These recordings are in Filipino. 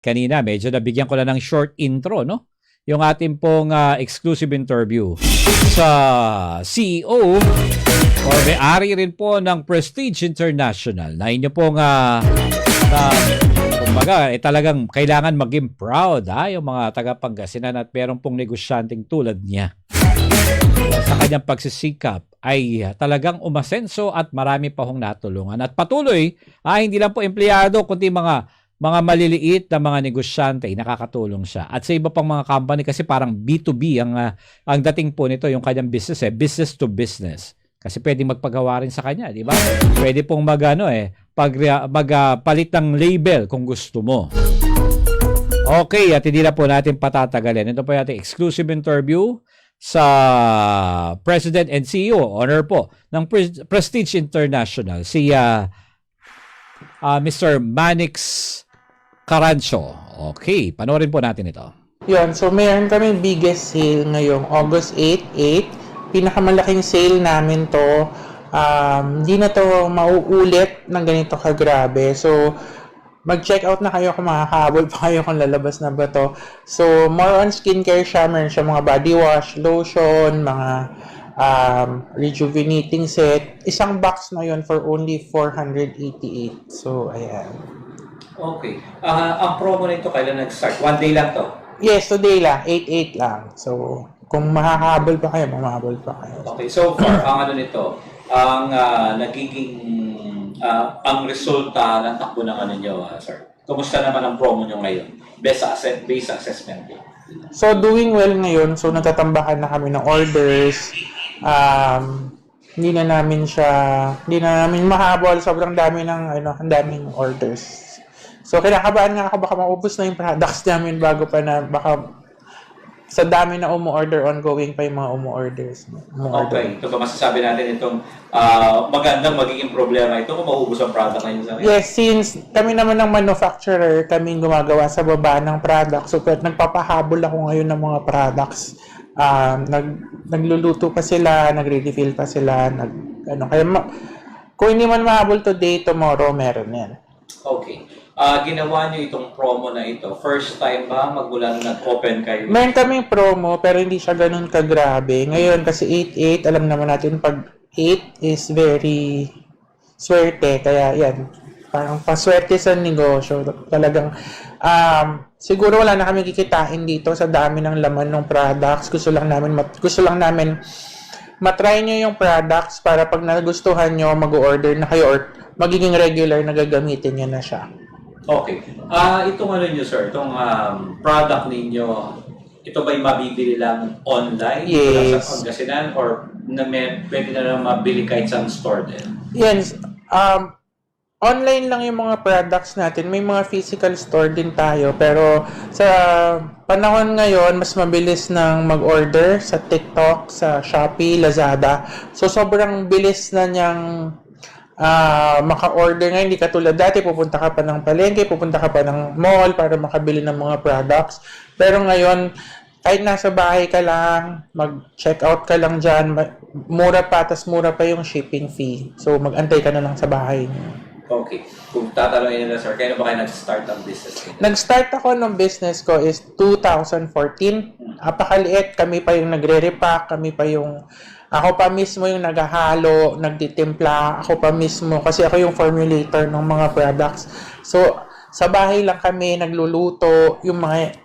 kanina medyo nabigyan ko lang ng short intro, no? Yung ating pong exclusive interview sa CEO or may-ari rin po ng Prestige International na inyo pong kumbaga, talagang kailangan maging proud yung mga taga-Pangasinan at meron pong negosyanteng tulad niya. Sa kanyang pagsisikap ay talagang umasenso at marami pa hong natulungan. At patuloy, hindi lang po empleyado, kundi mga maliliit na mga negosyante, nakakatulong siya. At sa iba pang mga company kasi parang B2B ang dating po nito, yung kanyang business, business to business. Kasi pwedeng magpagawa rin sa kanya, di ba? Pwede pong magpalit ng label kung gusto mo. Okay, at hindi na po natin patatagalin. Ito po yung ating exclusive interview sa President and CEO, honor po, ng Prestige International, si Mr. Manix Carancio. Okay, panoorin po natin ito. Yun, so mayroon kami biggest sale ngayong August 8. Pinakamalaking sale namin to. Hindi na to mauulit ng ganito kagrabe. So, mag-check out na kayo kung makakahabol pa kayo kung lalabas na ba to. So, more on skincare siya. Meron siya mga body wash, lotion, mga rejuvenating set. Isang box na yun for only 488. So, ayan. Okay. Ang promo nito kailan nag-start? One day lang to? Yes, today lang. 8-8 lang. So, kung makakahabol pa kayo, mamahabol pa kayo. Okay, so far, ang ano nito, ang nagiging, ang resulta ng takbo ng ano nyo, sir? Kumusta naman ang promo nyo ngayon? Based assessment. So, doing well ngayon. So, natatambakan na kami ng orders. Hindi na namin mahabol. Sobrang dami ang daming orders. So, kinakabahan nga ako baka maubos na yung products namin baka sa dami na umu-order, ongoing pa yung mga umu-orders. Okay. Ito ba masasabi natin itong magandang magiging problema ito kung maubos ang product na yun sa ngayon? Yes, since kami naman ng manufacturer, kaming gumagawa sa baba ng product. So, nagpapahabol ako ngayon ng mga products. Nagluluto pa sila, nagre-refill pa sila, kaya kung hindi man mahabol today, tomorrow, meron yan. Okay. Ginawa nyo itong promo na ito. First time ba magmula nung nag-open kayo? Meron kaming promo pero hindi siya ganun kagrabe. Ngayon kasi 8-8, alam naman natin pag 8 is very swerte. Kaya yan, parang paswerte sa negosyo. Talagang, siguro wala na kami kikitain dito sa dami ng laman ng products. Gusto lang namin matry nyo yung products para pag nagustuhan nyo, mag-order na kayo or magiging regular na gagamitin nyo na siya. Okay. Itong ano nyo, sir, itong product ninyo, ito ba'y mabibili lang online? Yes. Sa Pangasinan or pwede na lang mabili kahit sa store din? Yes. Online lang yung mga products natin. May mga physical store din tayo. Pero sa panahon ngayon, mas mabilis nang mag-order sa TikTok, sa Shopee, Lazada. So, sobrang bilis na niyang maka-order ngayon. Hindi katulad dati, pupunta ka pa ng palengke, pupunta ka pa ng mall para makabili ng mga products. Pero ngayon, kahit nasa bahay ka lang, mag-check out ka lang dyan, mura pa, tas mura pa yung shipping fee. So, mag-antay ka na lang sa bahay niyo. Okay. Kung tatanungin nila, sir, kailan ba kayo nag-start ang business nila? Nag-start ako ng business ko is 2014. Apakaliit, kami pa yung nagre-repack, ako pa mismo yung naghahalo, nagtitimpla, ako pa mismo, kasi ako yung formulator ng mga products. So, sa bahay lang kami nagluluto, yung mga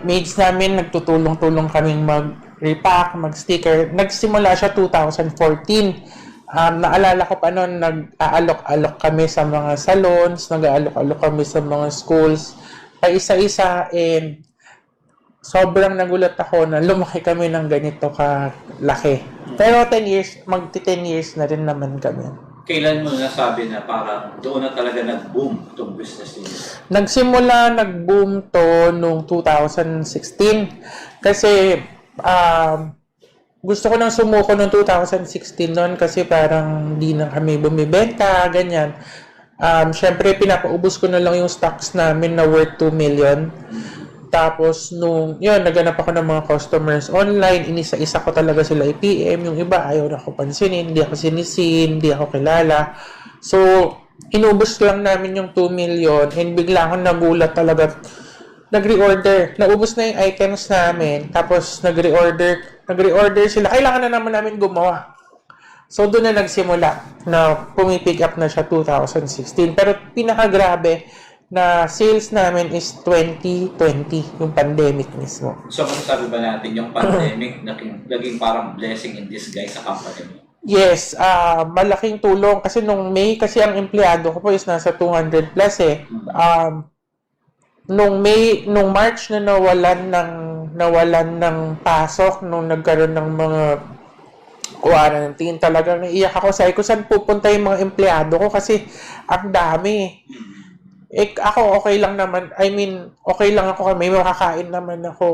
maids namin, nagtutulong-tulong kaming mag-repack, mag-sticker. Nagsimula siya 2014. Naalala ko pa noon, nag-aalok-alok kami sa mga salons, nag-aalok-alok kami sa mga schools, pa isa-isa, and sobrang nagulat ako na lumaki kami ng ganito kalaki. Pero 10 years, magti-10 years na rin naman kami. Kailan mo nasabi na parang doon na talaga nag-boom itong business niyo? Nag-boom to noong 2016. Kasi, gusto ko nang sumuko noong 2016 noon kasi parang di na kami bumibenta, ganyan. Syempre, pinapaubos ko na lang yung stocks namin na worth 2 million. Tapos, naghanap ako ng mga customers online, inisa-isa ko talaga sila i-PM. Yung iba, ayaw na ako pansinin, hindi ako sinisin, hindi ako kilala. So, inubos lang namin yung 2 million and bigla akong nagulat talaga. Nag-reorder. Naubos na yung items namin. Tapos nag-reorder sila. Kailangan na naman namin gumawa. So, doon na nagsimula na pumipick up na siya 2016. Pero pinakagrabe na sales namin is 2020, yung pandemic mismo. So, masasabi ba natin yung pandemic naging parang blessing in disguise sa company mo? Yes, malaking tulong kasi nung May kasi ang empleyado ko po is nasa 200 plus eh. Nung March na nawalan ng pasok nung nagkaroon ng mga quarantine, talagang naiyak ako. Sabi ko, saan pupunta yung mga empleyado ko kasi ang dami. Ako okay lang naman. I mean, okay lang ako. May makakain naman ako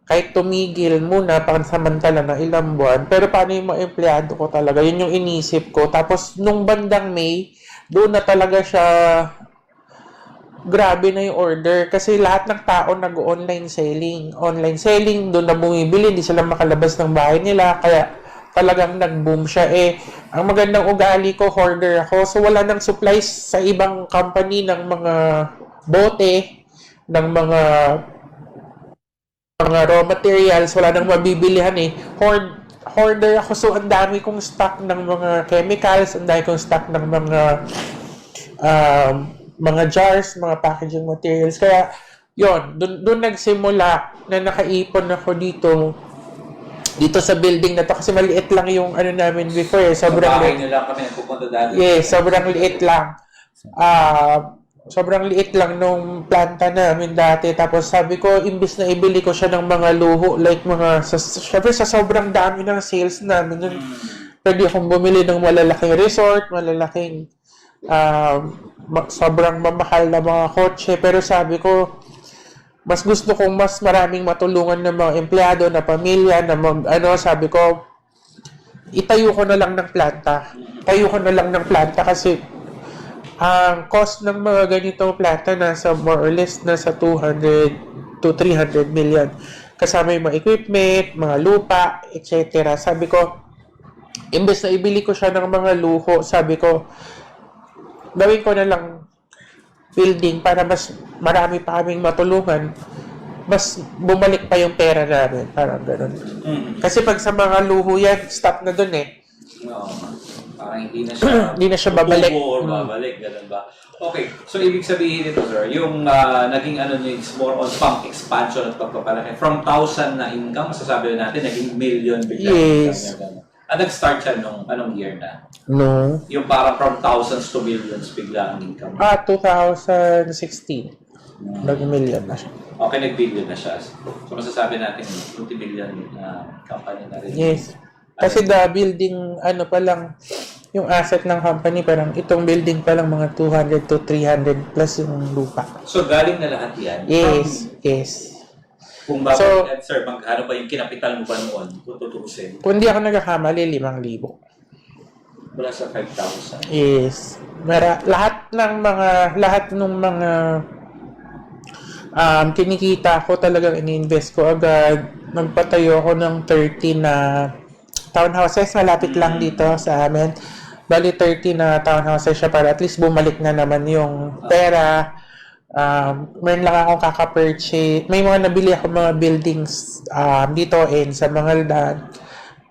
kahit tumigil muna pansamantala na ilang buwan. Pero paano yung mga empleyado ko talaga? Yun yung inisip ko. Tapos, nung bandang May, doon na talaga siya grabe na yung order. Kasi lahat ng tao nag-online selling. Online selling, doon na bumibili. Hindi sila makalabas ng bahay nila. Kaya talagang nag-boom siya. Ang magandang ugali ko, hoarder ako. So, wala nang supplies sa ibang company ng mga bote, ng mga raw materials. Wala nang mabibilihan eh. Hoarder ako. So, ang dami kong stock ng mga chemicals. Ang dami kong stock ng mga jars, mga packaging materials. Kaya, yon, doon nagsimula na nakaipon ako dito sa building na to kasi maliit lang yung ano namin before eh. Sobrang liit. Sa bahay nyo lang kami nagpupunta dati. Yes, sobrang liit lang. Sobrang liit lang nung planta namin dati. Tapos sabi ko, imbis na ibili ko siya ng mga luho, like syempre sa sobrang dami ng sales namin, pwede akong bumili ng malalaking resort, malalaking, sobrang mamahal na mga kotse. Pero sabi ko, mas gusto kong mas maraming matulungan ng mga empleyado, na pamilya, na sabi ko, itayo ko na lang ng planta. Tayo ko na lang ng planta kasi ang cost ng mga ganitong planta nasa more or less nasa 200 to 300 million. Kasama yung mga equipment, mga lupa, etc. Sabi ko, imbes na ibili ko siya ng mga luho, sabi ko, gawin ko na lang building para mas marami pa kaming matulungan, mas bumalik pa yung pera namin. Parang ganun. Kasi pag sa mga luho yan, stop na dun eh. No, parang hindi na siya babalik. Or babalik, ganun ba? Okay, so ibig sabihin nito, sir, yung naging ano nyo, it's more on pump expansion at pagpapalaki. From 1,000 na income, masasabi na natin, naging million bigla. Yes. Nag-start siya nung anong year na? No. Yung parang from thousands to millions bigla ang income. 2016. Nag-million na siya. Okay, nag-billion na siya. So masasabi natin, multi-billion company na rin. Yes. Kasi the building, pa lang, yung asset ng company, parang itong building pa lang mga 200 to 300 plus yung lupa. So galing na lahat yan? Yes, yes. Kung babalik, sir, magkano ba yung kinapital mo ba noon? Kung tutusin? Kung di ako nagkakamali, 5,000. Wala sa 5,000? Yes. Lahat ng mga kinikita ko talagang ini-invest ko agad. Nagpatayo ako ng 30 na townhouses. Malapit lang dito sa amin. Bali 30 na townhouses siya para at least bumalik na naman yung pera. Meron lang akong kaka-purchase. May mga nabili ako mga buildings dito and sa Mangaldan.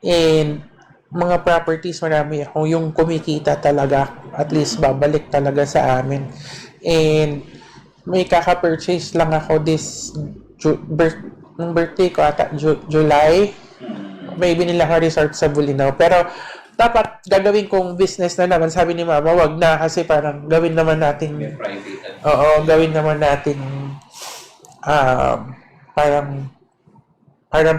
And mga properties, marami ako yung kumikita talaga. At least babalik talaga sa amin. And may kaka-purchase lang ako nung birthday ko ata, July. May binili ako resort sa Bulinaw. Pero dapat gagawin kong business na naman. Sabi ni Mama, wag na kasi parang gawin naman natin. Private. Oo, gawin naman natin parang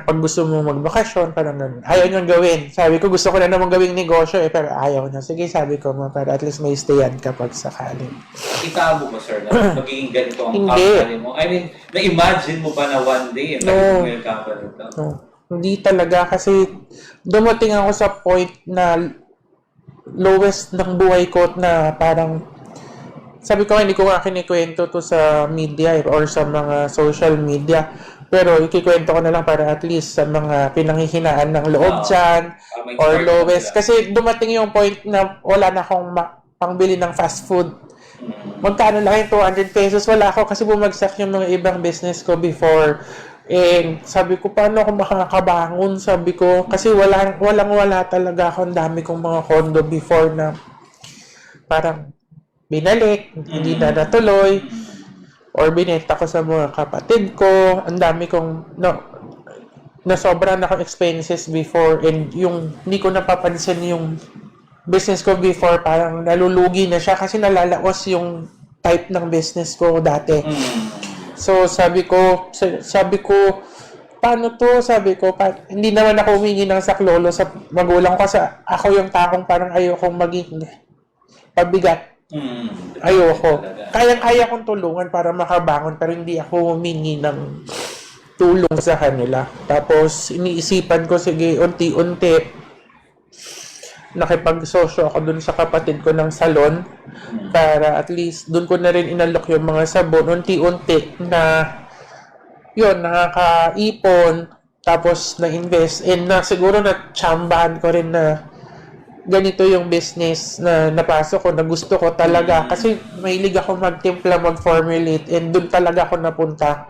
pag gusto mo magbakasyon, parang ganun. Ayaw niyang gawin. Sabi ko, gusto ko na naman gawing negosyo pero ayaw na. Sige, sabi ko, para at least may stayan kapag sakali. Kita mo ba, sir, na magiging ganito ang Hindi. company mo? I mean, na-imagine mo ba na one day No. yung company ito? No. Hindi talaga kasi dumating ako sa point na lowest ng buhay ko na parang sabi ko hindi ko nga kinikwento to sa media or sa mga social media pero ikikwento ko na lang para at least sa mga pinanghihinaan ng loob dyan or lowest kasi dumating yung point na wala na akong pangbili ng fast food. Magkano lang yung 200 pesos? Wala ako kasi bumagsak yung mga ibang business ko before. And sabi ko, paano ako makakabangon? Sabi ko, kasi wala talaga ako. Ang dami kong mga condo before na parang binalik, hindi na natuloy, or binenta ko sa mga kapatid ko. Ang dami kong, na sobrang akong expenses before, and yung hindi ko napapansin yung business ko before, parang nalulugi na siya kasi nalalaos yung type ng business ko dati. So, sabi ko, paano to? Sabi ko, hindi naman ako humingi ng saklolo sa magulang ko kasi ako yung taong parang ayokong maging pabigat. Ayoko. Kayang-kaya kong tulungan para makabangon pero hindi ako humingi ng tulong sa kanila. Tapos, iniisipan ko, sige, unti-unti, nakipagsosyo ako dun sa kapatid ko ng salon para at least dun ko na rin inalok yung mga sabon unti-unti na yun, nakakaipon tapos na-invest and na siguro na tsambahan ko rin na ganito yung business na napasok ko, na gusto ko talaga kasi mahilig ako magtimpla, mag-formulate and dun talaga ako napunta.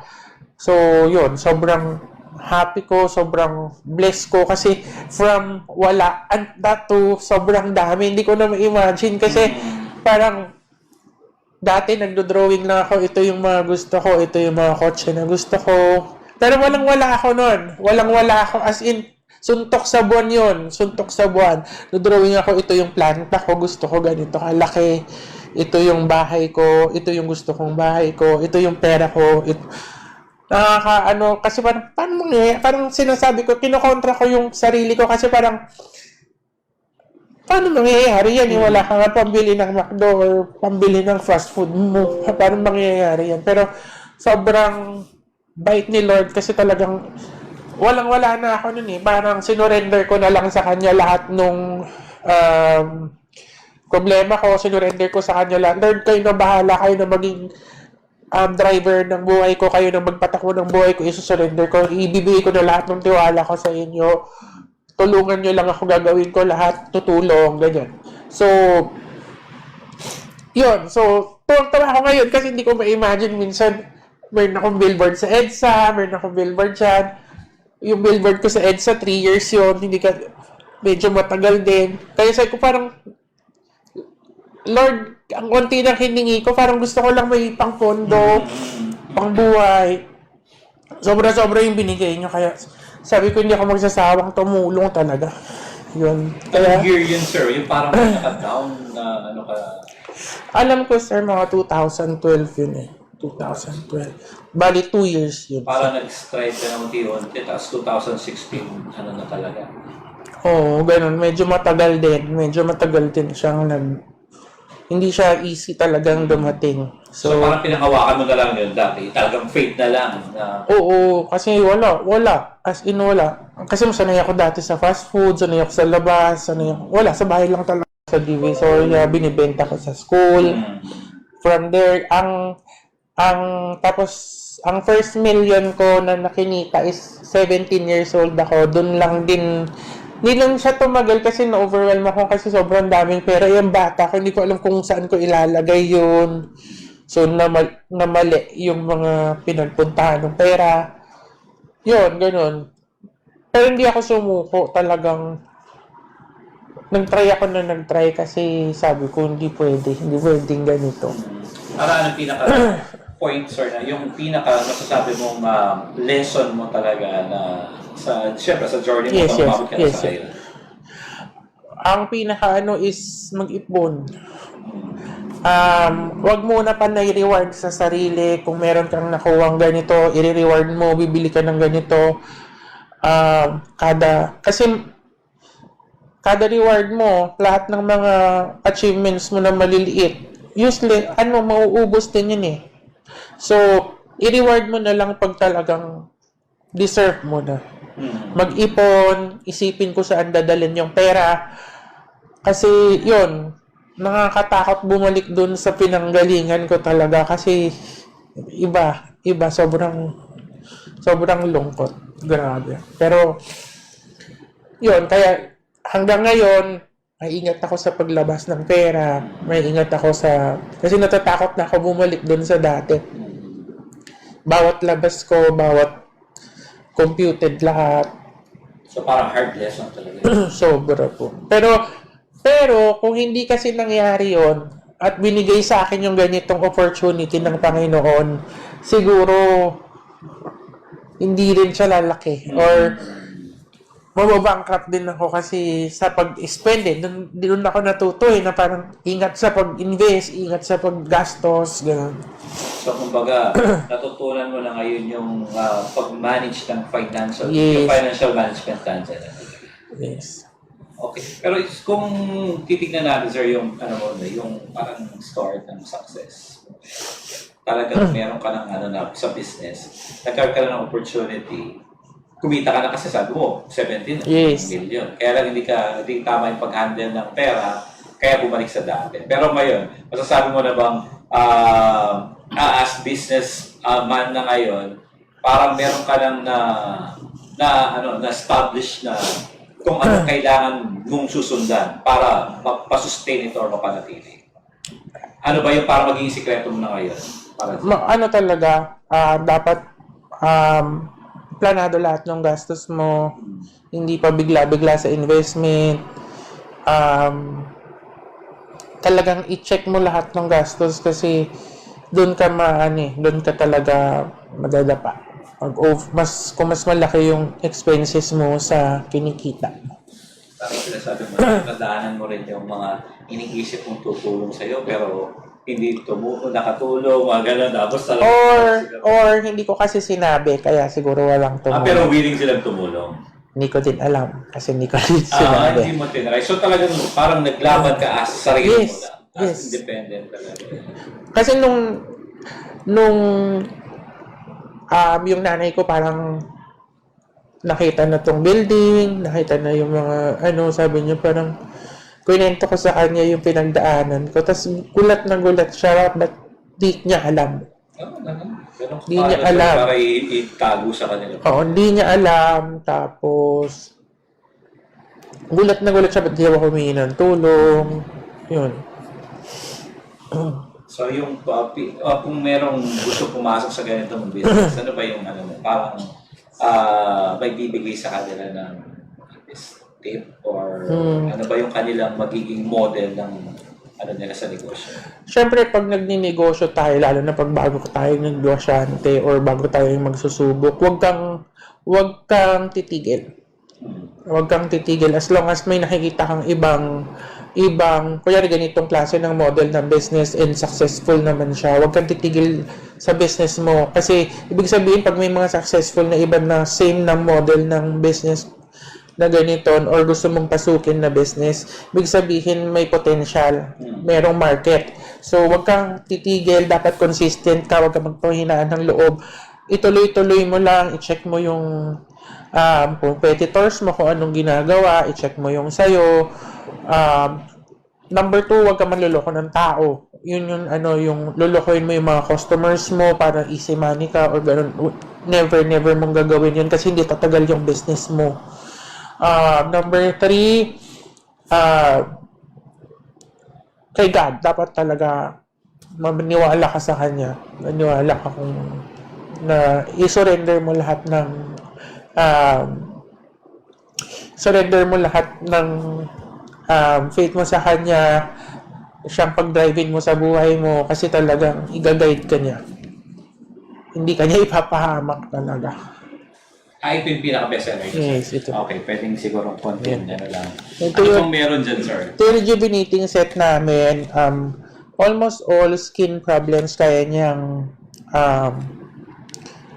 So yun, sobrang happy ko, sobrang blessed ko kasi from wala and that to sobrang dami. Hindi ko na ma-imagine kasi parang dati nagdo-drawing lang ako, ito yung mga gusto ko, ito yung mga kotse na gusto ko. Pero walang-wala ako nun. Walang-wala ako as in suntok sa buwan yun. Suntok sa buwan. Do-drawing ako, ito yung planta ko, gusto ko ganito kalaki. Ito yung bahay ko, ito yung gusto kong bahay ko, ito yung pera ko, kasi parang sinasabi ko, kinokontra ko yung sarili ko kasi parang, paano mangyayari yan? Wala ka nga pambili ng McDo or pambili ng fast food mo. Paano mangyayari yan? Pero, sobrang bait ni Lord kasi talagang, walang-wala na ako nun eh. Parang sinurrender ko na lang sa Kanya lahat nung, problema ko, sinurrender ko sa Kanya lahat. Lord, kayo na bahala, kayo na maging, driver ng buhay ko, kayo na magpatakbo ng buhay ko, isusurrender ko, ibibigay ko na lahat ng tiwala ko sa inyo, tulungan nyo lang ako, gagawin ko lahat, tutulong, ganyan. So, yun, so, tuwang-tawa ako ngayon kasi hindi ko ma-imagine minsan, mayroon akong billboard sa EDSA, mayroon akong billboard dyan, yung billboard ko sa EDSA, 3 years yun, medyo matagal din, kaya sabi ko parang, Lord, ang konti ng hiningi ko, parang gusto ko lang may pang-pondo, pang-buhay. Sobra-sobra yung binigay nyo. Kaya sabi ko, hindi ako magsasawang tumulong talaga. Yun. Anong year yun, sir? Yung parang naka-down na ano ka? Alam ko, sir, mga 2012 yun eh. 2012. Bali, 2 years yun. Parang nag-stride ka ng unti-unti, tapos 2016, ano na talaga? Oo, ganun. Medyo matagal din siyang hindi siya easy talagang dumating. So parang pinanghawakan mo na lang yun dati. Talagang faith na lang. Oo, kasi wala. As in, wala. Kasi sanay ako dati sa fast food, sanay ako sa labas, wala, sa bahay lang talaga sa Divisoria, binibenta ko sa school. From there, tapos, ang first million ko na nakinita is 17 years old ako. Doon lang din, hindi lang siya tumagal kasi na-overwhelm ako kasi sobrang daming pera. Yung bata ko, hindi ko alam kung saan ko ilalagay yun. So, namali yung mga pinagpuntahan ng pera. Yun, ganun. Pero hindi ako sumuko. Talagang, nag-try kasi sabi ko, hindi pwedeng ganito. Para anong pinaka-point, sir, na yung pinaka-masasabi mong lesson mo talaga na siyempre sa journey mo, pamabot ka na sa kayo. Ang pinaka is mag-ipon. Wag muna pa na-reward sa sarili. Kung meron kang nakuwang ganito, i-reward mo, bibili ka ng ganito. Kada reward mo, lahat ng mga achievements mo na maliliit, usually, mauubos din yun eh. So, i-reward mo na lang pag talagang deserve mo na. Mag-ipon, isipin ko saan dadalhin yung pera. Kasi, yun, nakakatakot bumalik dun sa pinanggalingan ko talaga kasi iba, sobrang lungkot. Grabe. Pero, yun, kaya hanggang ngayon, May ingat ako sa paglabas ng pera. May ingat ako sa... Kasi natatakot na ako bumalik doon sa dati. Bawat labas ko, bawat computed lahat. So parang hard lesson talaga. Sobra po. Pero kung hindi kasi nangyari yon at binigay sa akin yung ganitong opportunity ng Panginoon, siguro hindi rin siya lalaki. Or mababankrupt din ako kasi sa pag-spend doon ako natuto na parang ingat sa pag-invest, ingat sa paggastos, gano'n. So kumbaga, natutunan mo na ngayon yung pag-manage ng financial, Yes. yung financial management natin. Yes. Okay. Pero kung titignan natin, sir, yung yung parang start ng success. Talagang meron ka ng sa business. Nagkaroon ka ng opportunity. Kumita ka na kasi sabi mo, 17 Yes. million. Kaya lang hindi tama yung pag-handle ng pera, kaya bumalik sa dati. Pero ngayon, masasabi mo na bang as business man na ngayon, parang meron ka nang na-establish na kung ano kailangan mong susundan para mapasustain ito or mapanatili. Ano ba yung para maging sikreto mo na ngayon? Talaga, dapat planado lahat ng gastos mo, hindi pa bigla-bigla sa investment. Talagang i-check mo lahat ng gastos kasi doon ka doon ka talaga madadapa. Kung mas malaki yung expenses mo sa kinikita. Parang sinasabi mo, nadaanan mo rin yung mga iniisip mong tutulong sa'yo, pero hindi nakatulong, mga gano'n. Tapos Or hindi ko kasi sinabi, kaya siguro walang tumulong. pero willing silang tumulong. Hindi ko din alam, kasi hindi ko din sinabi. Hindi mo tinry. So talagang parang naglaban ka as sarili mo lang. As Yes. independent talaga. Kasi nung yung nanay ko parang nakita na tong building, nakita na yung mga sabi niya parang kwento ko sa kanya yung pinagdaanan ko. Tapos gulat na gulat siya, but di niya alam. Ganun Di niya alam. Para itago sa kanila. Oo, hindi niya alam. Tapos gulat na gulat siya, ba't di ako humingi ng tulong. Yun. So yung kung merong gusto pumasok sa ganitong business, ano ba yung parang may bibigay sa kanila ng tip or ano ba yung kanilang magiging model ng nila sa negosyo? Siyempre, pag nagninegosyo tayo, lalo na pag bago tayo negosyante or bago tayo magsusubok, huwag kang titigil. Huwag kang titigil as long as may nakikita kang ibang kunyari ganitong klase ng model ng business and successful naman siya. Huwag kang titigil sa business mo. Kasi, ibig sabihin, pag may mga successful na iba na same ng model ng business na ganito or gusto mong pasukin na business, ibig sabihin may potential, merong market. So, huwag kang titigil, dapat consistent ka, huwag kang magpahinaan ng loob. Ituloy-tuloy mo lang, i-check mo yung competitors mo kung anong ginagawa, i-check mo yung sayo. Number 2, huwag kang manloloko ng tao. Yun yung lolokohin mo yung mga customers mo para easy money ka or ganun. Never mong gagawin yun kasi hindi tatagal yung business mo. Number 3, kay God, dapat talaga maniwala ka sa Kanya. Maniwala ka kung na i-surrender mo lahat ng faith mo sa Kanya, siyang pag-driving mo sa buhay mo kasi talagang i-guide ka niya. Hindi ka niya ipapahamak talaga. Ito yung pinaka-best seller. Yes, ito. Okay, pwedeng siguro konti lang. Ito Ano yung pong meron dyan, sir? ito yung rejuvenating set namin. Almost all skin problems kaya niyang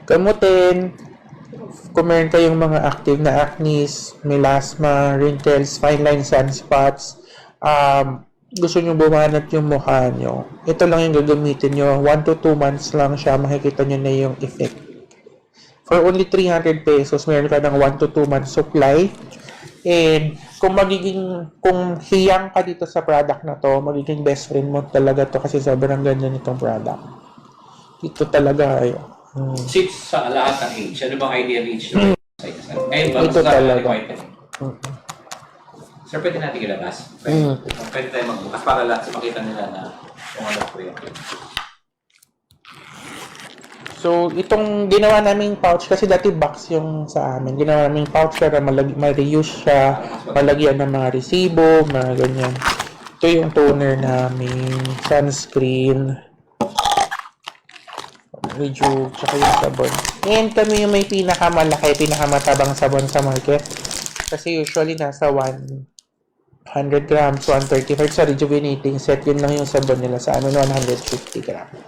gamutin. Kung meron kayong mga active na acne, melasma, wrinkles, fine lines, sunspots, gusto nyo bumanat yung mukha nyo, ito lang yung gagamitin nyo. 1 to 2 months lang siya, makikita nyo na yung effect. For only 300 pesos, meron ka ng 1 to 2 months supply. And kung hiyang ka dito sa product na to, magiging best friend mo talaga to kasi sobrang ganda nitong product. Ito talaga Sits sa lahat ng age. Ano bang ideal age? Ngayon ba? Ito talaga. Sir, pwede natin ilabas. Pwede tayo magbukas para lahat makita nila na kung ano po yun. So, itong ginawa naming pouch, kasi dati box yung sa amin. Ginawa naming pouch para ma-reuse siya, malagyan ng mga resibo, mga ganyan. Ito yung toner namin, sunscreen, rejuve, tsaka yung sabon. And kami yung may pinakamalaki, pinakamatabang sabon sa market. Kasi usually nasa 100 grams, 135 sa rejuvenating set. Yun lang yung sabon nila sa amin, 150 grams.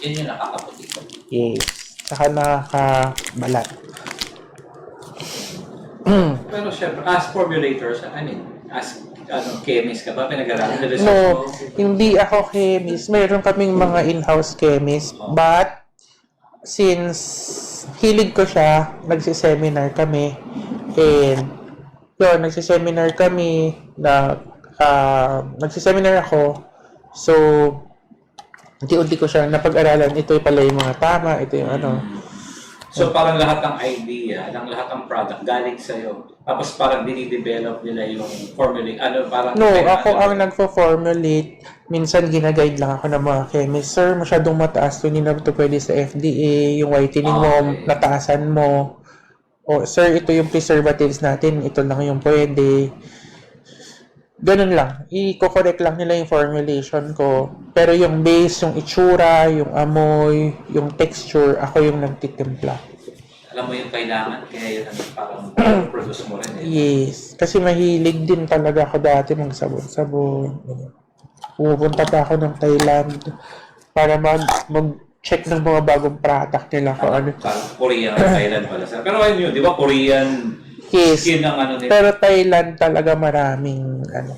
Yun yung nakakaputi ko. Yes. Saka nakakabalat. Pero syempre, as formulators, as chemist ka ba? Pinag-aralan na research No, mo? hindi ako chemist. Meron kaming mga in-house chemist. But, since hilig ko siya, nagsiseminar kami. And, yun, nagsiseminar kami nagsiseminar ako. So, unti-unti ko siya napag-aralan. Ito pala yung mga tama. Ito yung ano. So parang lahat ng idea, lahat ng product galing sa'yo. Tapos parang dinidevelop nila yung formula. Parang... No, ako ang nagpo-formulate. Minsan ginaguide lang ako ng mga chemist. Sir, masyadong mataas to. Hindi na ito pwede sa FDA. Yung whitening mo, nataasan mo. O, sir, ito yung preservatives natin. Ito lang yung pwede. Ganun lang. I-correct lang nila yung formulation ko. Pero yung base, yung itsura, yung amoy, yung texture, ako yung nagtitimpla. Alam mo yung kailangan, kaya yun ang parang produce mo rin. Yes. Kasi mahilig din talaga ako dati magsabon-sabon. Pupunta pa ako ng Thailand para mag-check ng mga bagong product nila. Kung ano. Korean, Thailand pala. Pero ayun yun, di ba? Korean Yes. skin ng ano nila. Pero Thailand talaga maraming ano.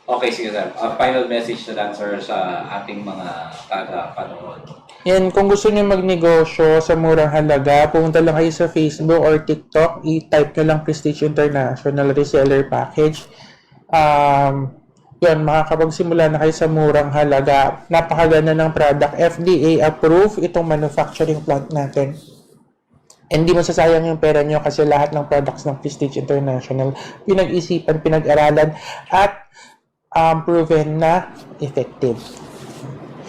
Okay, sige sir. Final message na lang sir sa ating mga taga-panood. Yan, kung gusto niyo magnegosyo sa murang halaga, pumunta lang kayo sa Facebook or TikTok, i-type nyo lang Prestige International Reseller Package. Yun, makakapagsimula na kayo sa murang halaga. Napakaganda ng product. FDA approved itong manufacturing plant natin. Hindi masasayang yung pera nyo kasi lahat ng products ng Prestige International pinag-isipan, pinag-aralan, at proven na effective.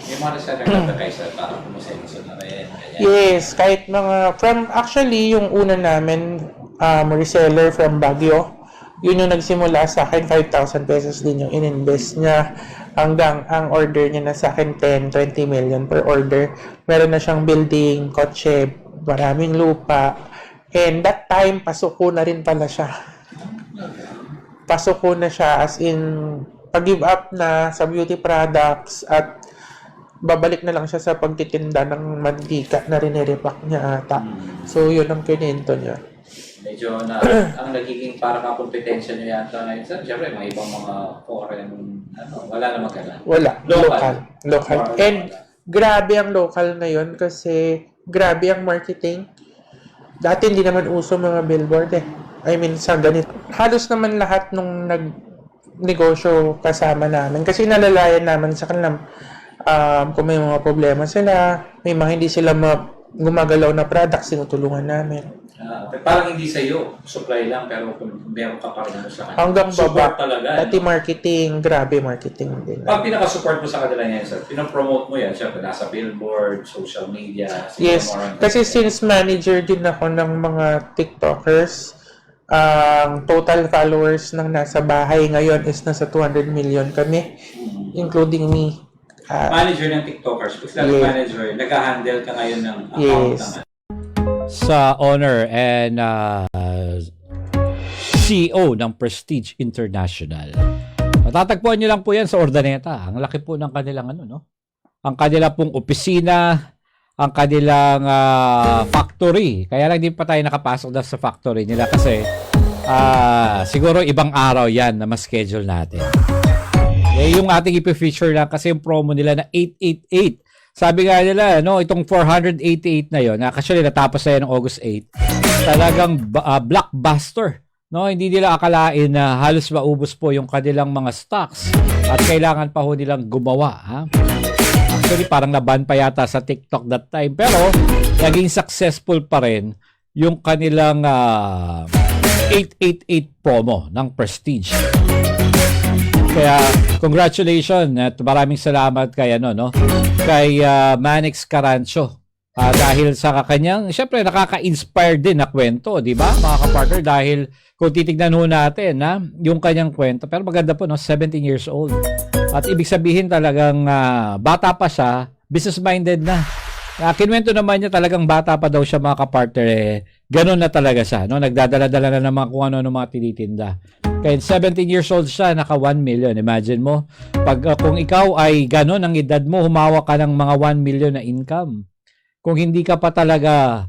Yung mga reseller na guys, parang kumusenso na rin. Yes, kahit mga, actually, yung una namin, reseller from Baguio, yun yung nagsimula sa akin, 5,000 pesos din yung in-invest niya, hanggang ang order niya na sa akin 10, 20 million per order. Meron na siyang building, kotse, maraming lupa, and that time, pasok ko na rin pala siya. Pasok ko na siya as in, pag-give up na sa beauty products at babalik na lang siya sa pagtitinda ng mantika na riniripak niya ata. So, yun ang kinento niya. Medyo na, ang nagiging parang kompetensya niyo yata ngayon sir, syempre mga ibang mga foreign, wala namang ganun. Wala. Local. And, grabe ang local na yun kasi grabe ang marketing. Dati hindi naman uso mga billboard eh. I mean, sa ganito. Halos naman lahat nung negosyo kasama namin. Kasi nalalayan naman sa kanila kung may mga problema sila, may mga hindi sila gumagalaw na products, tinutulungan namin. Parang hindi sa iyo, supply lang, pero kung meron ka pa rin sa kanila. Hanggang support baba. talaga. Pati marketing, grabe marketing din. Pag pinaka-support mo sa kanila yan, sir, pinopromote mo yan, syempre, nasa billboard, social media. Yes, kasi since manager din ako ng mga TikTokers, ang total followers ng nasa bahay ngayon is nasa 200 million kami, including me. Manager ng TikTokers, basta manager, nag-handle ka ngayon ng account naman. Sa owner and CEO ng Prestige International. Matatagpuan nyo lang po yan sa Urdaneta. Ang laki po ng kanilang ang kanila pong opisina, ang kanilang factory. Kaya lang din pa tayo nakapasok na sa factory nila kasi siguro ibang araw yan na ma-schedule natin. Yung ating ipi-feature lang kasi yung promo nila na 888. Sabi nga nila, itong 488 na yon, actually natapos na yan ng August 8. Talagang blockbuster. Hindi nila akalain na halos maubos po yung kanilang mga stocks at kailangan pa ho nilang gumawa. Actually, parang naban pa yata sa TikTok that time. Pero, naging successful pa rin yung kanilang 888 promo ng Prestige. Kaya congratulations at maraming salamat kay kay Manix Carancho. Dahil sa kanyang, syempre nakaka-inspire din na kwento, di ba mga kapartner? Dahil kung titignan ho natin yung kanyang kwento, pero maganda po, 17 years old. At ibig sabihin talagang bata pa siya, business-minded na. Kinwento naman niya talagang bata pa daw siya mga kapartner. Ganun na talaga siya. Nagdadala-dala na naman kung ano mga tinitinda. Kaya 17 years old siya, naka 1 million. Imagine mo, kung ikaw ay ganun ang edad mo, humawak ka ng mga 1 million na income. Kung hindi ka pa talaga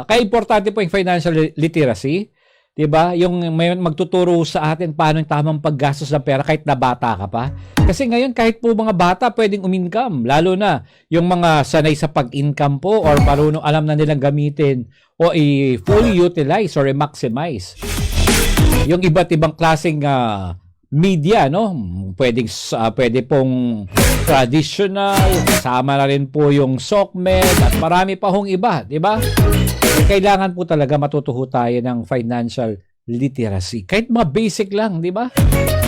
kaya importante po yung financial literacy. Diba? Yung may magtuturo sa atin paano yung tamang paggastos ng pera kahit na bata ka pa. Kasi ngayon kahit po mga bata pwedeng umincome. Lalo na yung mga sanay sa pag-income po or marunong alam na nilang gamitin o i-fully utilize or i-maximize. Yung iba't ibang klaseng media, pwede pong traditional, kasama na rin po yung SOCMED at marami pa hong iba, di ba? Kailangan po talaga matutuho tayo ng financial literacy. Kahit mga basic lang, di ba?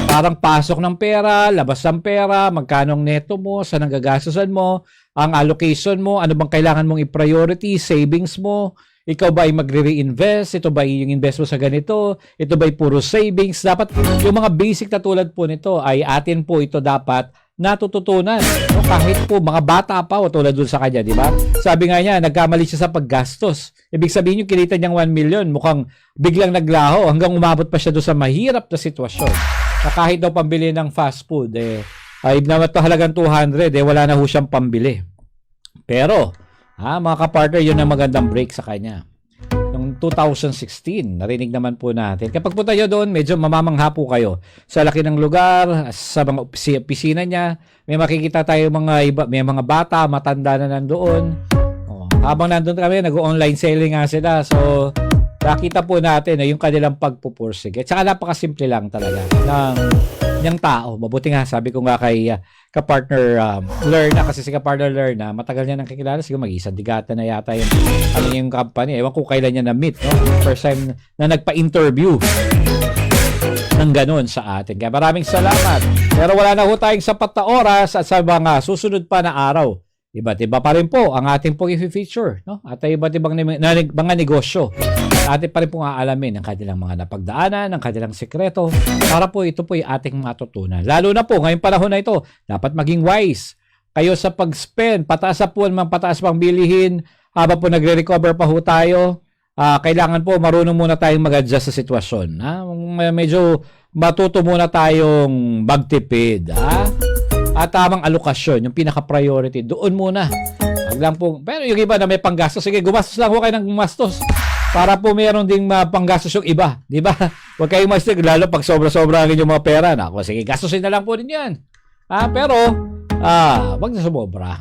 Parang pasok ng pera, labas ng pera, magkano ang neto mo, saan ang gagastusan mo, ang allocation mo, ano bang kailangan mong i-priority, savings mo, ikaw ba ay magre-reinvest, ito ba yung invest mo sa ganito, ito ba ay puro savings. Dapat yung mga basic na tulad po nito ay atin po ito dapat natututunan. Kahit po mga bata pa o tulad dun sa kanya, di ba? Sabi nga niya, nagkamali siya sa paggastos. Ibig sabihin yung kinita niyang 1 million, mukhang biglang naglaho hanggang umabot pa siya doon sa mahirap na sitwasyon. Na kahit daw pambili ng fast food, ay naman ito halagang 200, wala na ho siyang pambili. Pero, mga kapartner, yun ang magandang break sa kanya. Noong 2016, narinig naman po natin. Kapag punta nyo doon, medyo mamamangha po kayo. Sa laki ng lugar, sa mga opisina niya, may makikita tayo may mga bata, matanda na nandoon. Habang nandun kami, nag-online selling nga sila. So, nakita po natin yung kanilang pagpupursige. At saka napakasimple lang talaga ng tao. Mabuti nga, sabi ko nga kay kapartner Lerna, kasi si kapartner Lerna, matagal niya nang kakilala, siguro mag-isang digata na yata yung company. Ewan ko kailan niya na-meet, First time na nagpa-interview ng ganun sa atin. Kaya maraming salamat. Pero wala na ho tayong sapat na oras at sa mga susunod pa na araw. Iba't iba pa rin po ang ating pong i-feature, At iba't ibang mga negosyo. Atin pa rin pong aalamin ang kanilang mga napagdaanan, ang kanilang sekreto, para po ito po yung ating matutunan. Lalo na po, ngayong panahon na ito, dapat maging wise kayo sa pag-spend. Pataas po naman, pataas pang bilihin, habang po nagre-recover pa ho tayo. Kailangan po marunong muna tayong mag-adjust sa sitwasyon. Medyo matuto muna tayong magtipid. At tamang alokasyon, yung pinaka-priority, doon muna. Pero yung iba na may panggastos, sige, gumastos lang ho kayo ng gumastos. Para po meron ding panggastos yung iba, di ba? Huwag kayong mastig, lalo pag sobra-sobra ang inyong mga pera. Sige, gastusin na lang po din yan. Pero, wag na sumobra.